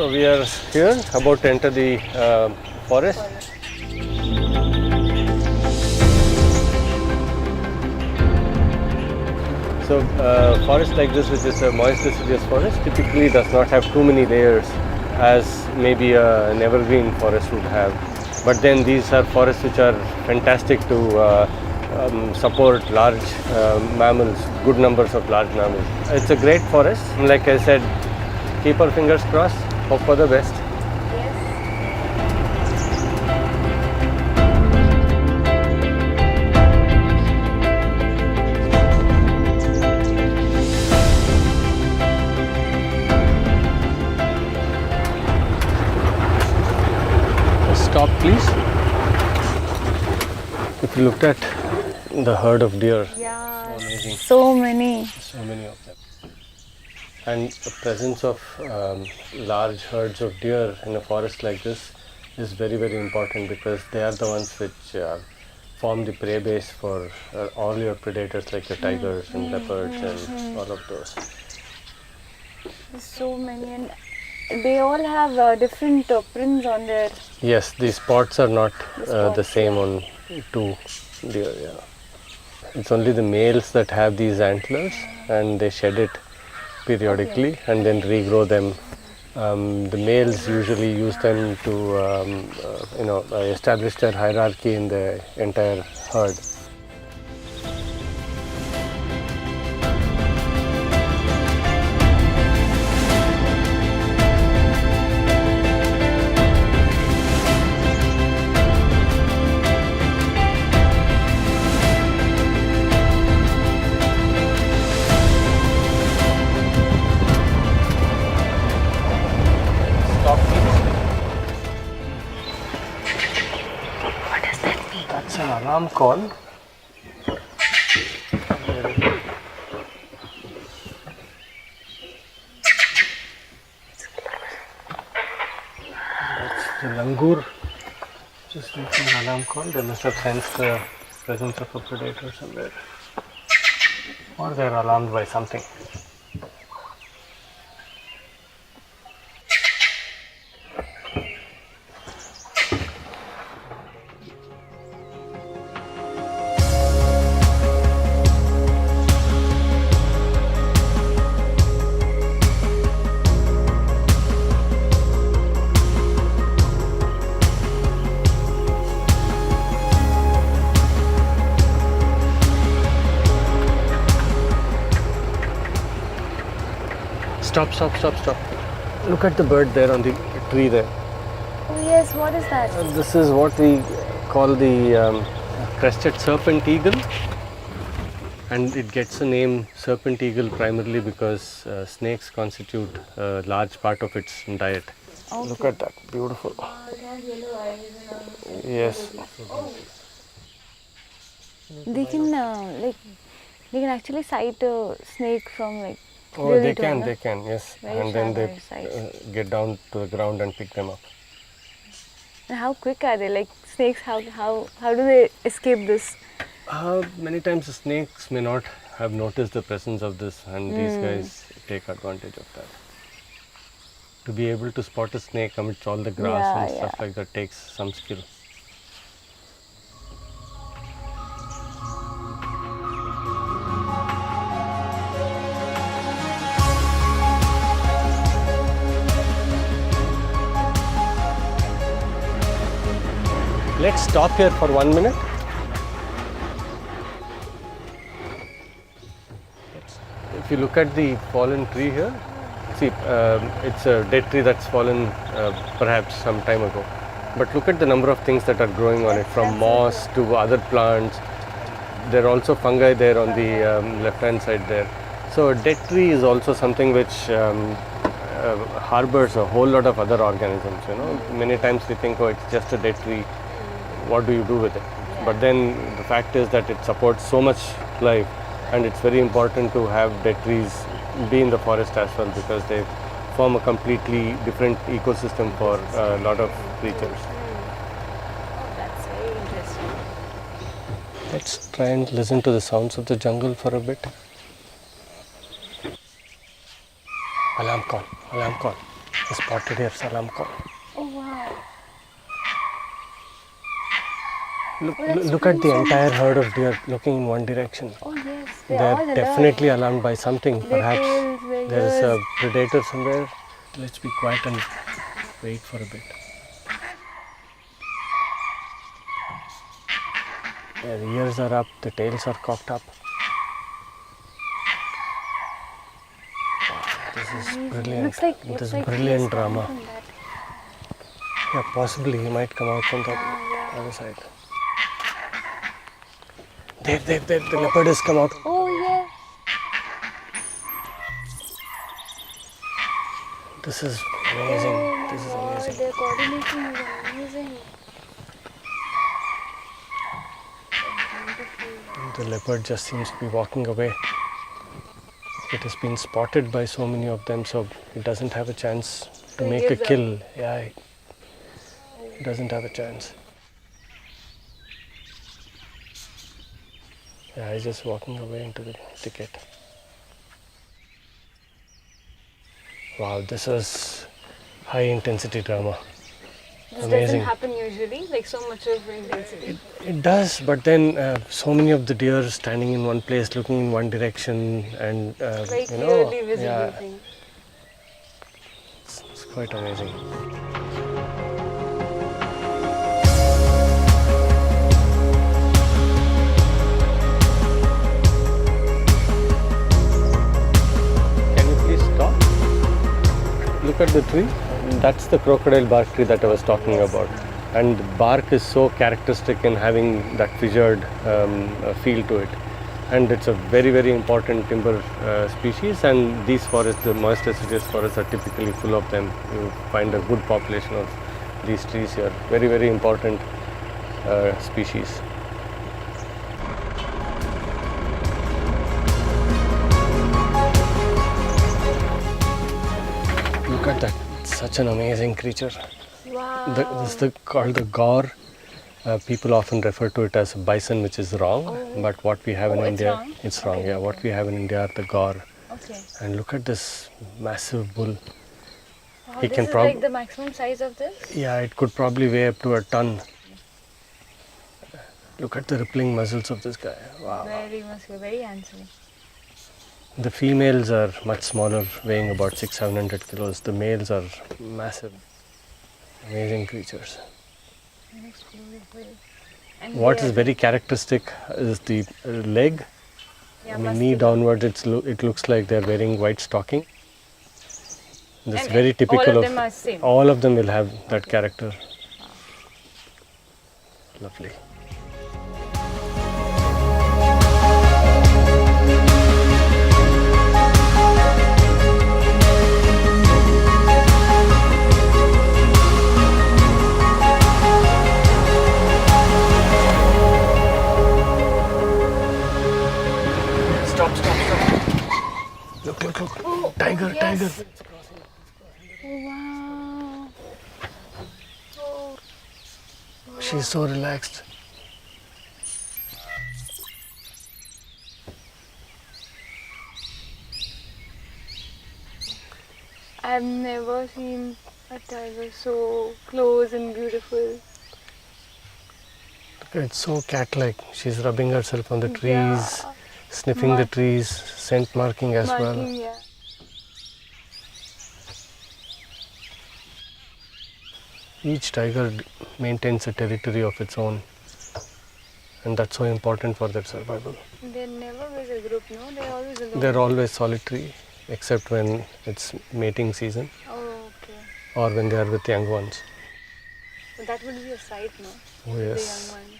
So we are here, about to enter the forest. So forest like this, which is a moist deciduous forest, typically does not have too many layers as maybe an evergreen forest would have. But then these are forests which are fantastic to support large mammals, good numbers of large mammals. It's a great forest. Like I said, keep our fingers crossed, hope for the best. Stop, please. If you looked at the herd of deer, Yeah, so amazing. So many of them. And the presence of large herds of deer in a forest like this is very, very important because they are the ones which form the prey base for all your predators like your tigers and leopards and all of those. So many, and they all have different prints on their. Yes, these spots are not the spots, same on two deer. Yeah, it's only the males that have these antlers, and they shed it periodically and then regrow them. The males usually use them to establish their hierarchy in the entire herd. That's an alarm call. That's the langur. Just making an alarm call. They must have sensed the presence of a predator somewhere. Or they're alarmed by something. Stop. Look at the bird there on the tree there. Oh yes, what is that? This is what we call the crested serpent eagle. And it gets the name serpent eagle primarily because snakes constitute a large part of its diet. Okay. Look at that, beautiful. It has yellow eyes and all. Yes. They can they can actually sight a snake from Oh, really they can, yes. Very and then they sharp get down to the ground and pick them up. And how quick are they? Like snakes, how do they escape this? Many times the snakes may not have noticed the presence of this, and these guys take advantage of that. To be able to spot a snake amidst all the grass and stuff like that takes some skill. Let's stop here for 1 minute. If you look at the fallen tree here, see, it's a dead tree that's fallen perhaps some time ago. But look at the number of things that are growing on it, from moss to other plants. There are also fungi there on the left-hand side there. So a dead tree is also something which harbors a whole lot of other organisms. Many times we think, oh, it's just a dead tree. What do you do with it? But then the fact is that it supports so much life, and it's very important to have dead trees be in the forest as well because they form a completely different ecosystem for a lot of creatures. That's very interesting. Let's try and listen to the sounds of the jungle for a bit. Alarm call. the spotted ear salam call. Oh wow. Look at the entire herd of deer looking in one direction. Oh yes, They're all definitely alarmed by something. Their Perhaps tails, their there is a ears. predator somewhere. Let's be quiet and wait for a bit. Yeah, the ears are up, the tails are cocked up. This is brilliant. This is brilliant drama. Yeah, possibly he might come out from that other side. There, the leopard has come out. Oh yeah. This is amazing. This is amazing. Their coordination is amazing. The leopard just seems to be walking away. It has been spotted by so many of them, so it doesn't have a chance to make a kill. Yeah, it doesn't have a chance. Yeah, he's just walking away into the thicket. Wow, this is high intensity drama. This Amazing. doesn't happen usually, like so much of intensity. It does, but then so many of the deer standing in one place, looking in one direction, and Very you know, clearly visible yeah, thing. it's quite amazing. Can you please stop? Look at the tree. That's the crocodile bark tree that I was talking about. And the bark is so characteristic in having that fissured feel to it. And it's a very, very important timber species, and these forests, the moist deciduous forests, are typically full of them. You find a good population of these trees here. Very, very important species. Look at that. It's such an amazing creature. Wow. This is called the gaur. People often refer to it as bison, which is wrong. But what we have in India, it's wrong. Yeah, what we have in India are the gaur. Okay. And look at this massive bull. Wow, He this can is prob- like the maximum size of this? Yeah, it could probably weigh up to a ton. Look at the rippling muscles of this guy. Wow. Very muscular, very handsome. The females are much smaller, weighing about 600-700 kilos. The males are massive. Amazing creatures. Looks beautiful. And What they is are- very characteristic is the leg. yeah, I mean, knee muscular. downwards, it looks like they're wearing white stocking. That's And very typical all of them are same. all of them will have that character. Lovely. Stop. Look. Oh, Tiger, yes. tiger. Wow. Oh. She's so relaxed. I've never seen a tiger so close and beautiful. It's so cat-like. She's rubbing herself on the trees, Yeah. sniffing the trees, scent marking as well. Marking, yeah. Each tiger maintains a territory of its own, and that's so important for their survival. They're never with a group, no? They're always alone. They're always solitary, except when it's mating season Oh, okay. or when they are with young ones. So that would be a sight, no? Oh, The yes. young one.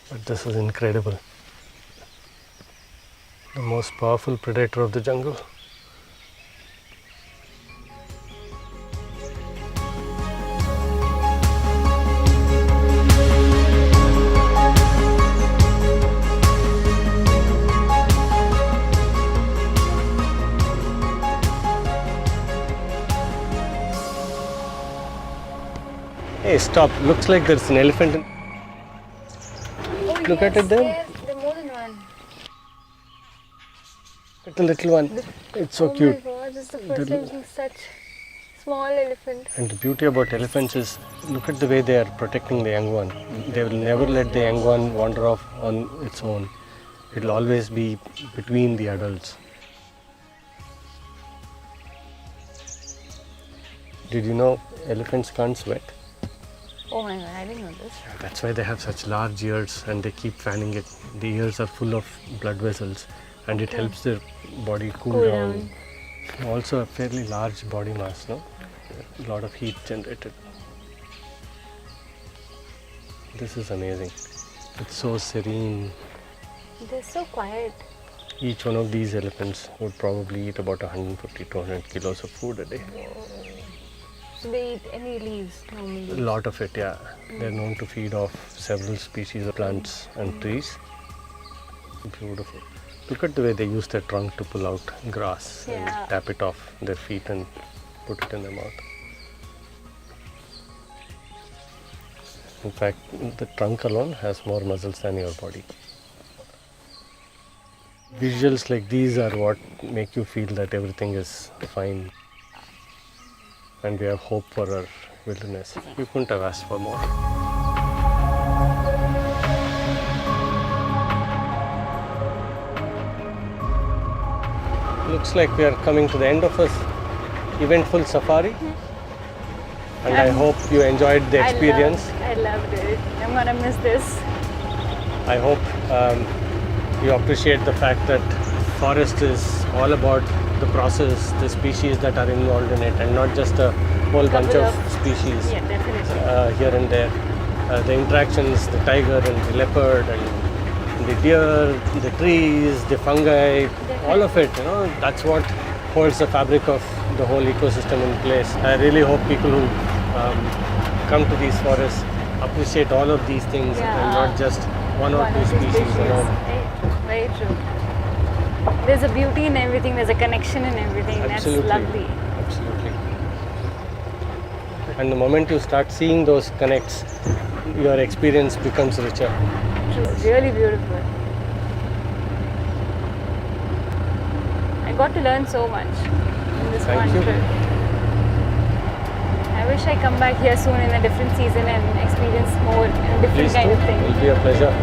But this is incredible. The most powerful predator of the jungle. Hey, stop. Looks like there's an elephant in... Oh, Look yes, at it there. There are more than one. Look at the little one. It's so oh cute. my god, this is the first time seeing such small elephants. And the beauty about elephants is, look at the way they are protecting the young one. They will never let the young one wander off on its own. It will always be between the adults. Did you know elephants can't sweat? Oh my god, I didn't know this. That's why they have such large ears and they keep fanning it. The ears are full of blood vessels and it helps their body cool down. Also a fairly large body mass, no? A lot of heat generated. This is amazing. It's so serene. They're so quiet. Each one of these elephants would probably eat about 150-200 kilos of food a day. So they eat any leaves normally? A lot of it, yeah. They're known to feed off several species of plants and trees. Beautiful. Look at the way they use their trunk to pull out grass and tap it off their feet and put it in their mouth. In fact, the trunk alone has more muscles than your body. Visuals like these are what make you feel that everything is fine. And we have hope for our wilderness. We couldn't have asked for more. Looks like we are coming to the end of this eventful safari. And I hope you enjoyed the experience. I loved it. I'm gonna miss this. I hope you appreciate the fact that forest is all about the process, the species that are involved in it, and not just a whole bunch of species here and there. The interactions, the tiger and the leopard and the deer, the trees, the fungi, all of it, that's what holds the fabric of the whole ecosystem in place. I really hope people who come to these forests appreciate all of these things and not just one or two species alone. Very true. There's a beauty in everything, there's a connection in everything. Absolutely. That's lovely. Absolutely. And the moment you start seeing those connects, your experience becomes richer. True. Really beautiful. I got to learn so much in this one trip. I wish I come back here soon in a different season and experience more different kind of things. It will be a pleasure.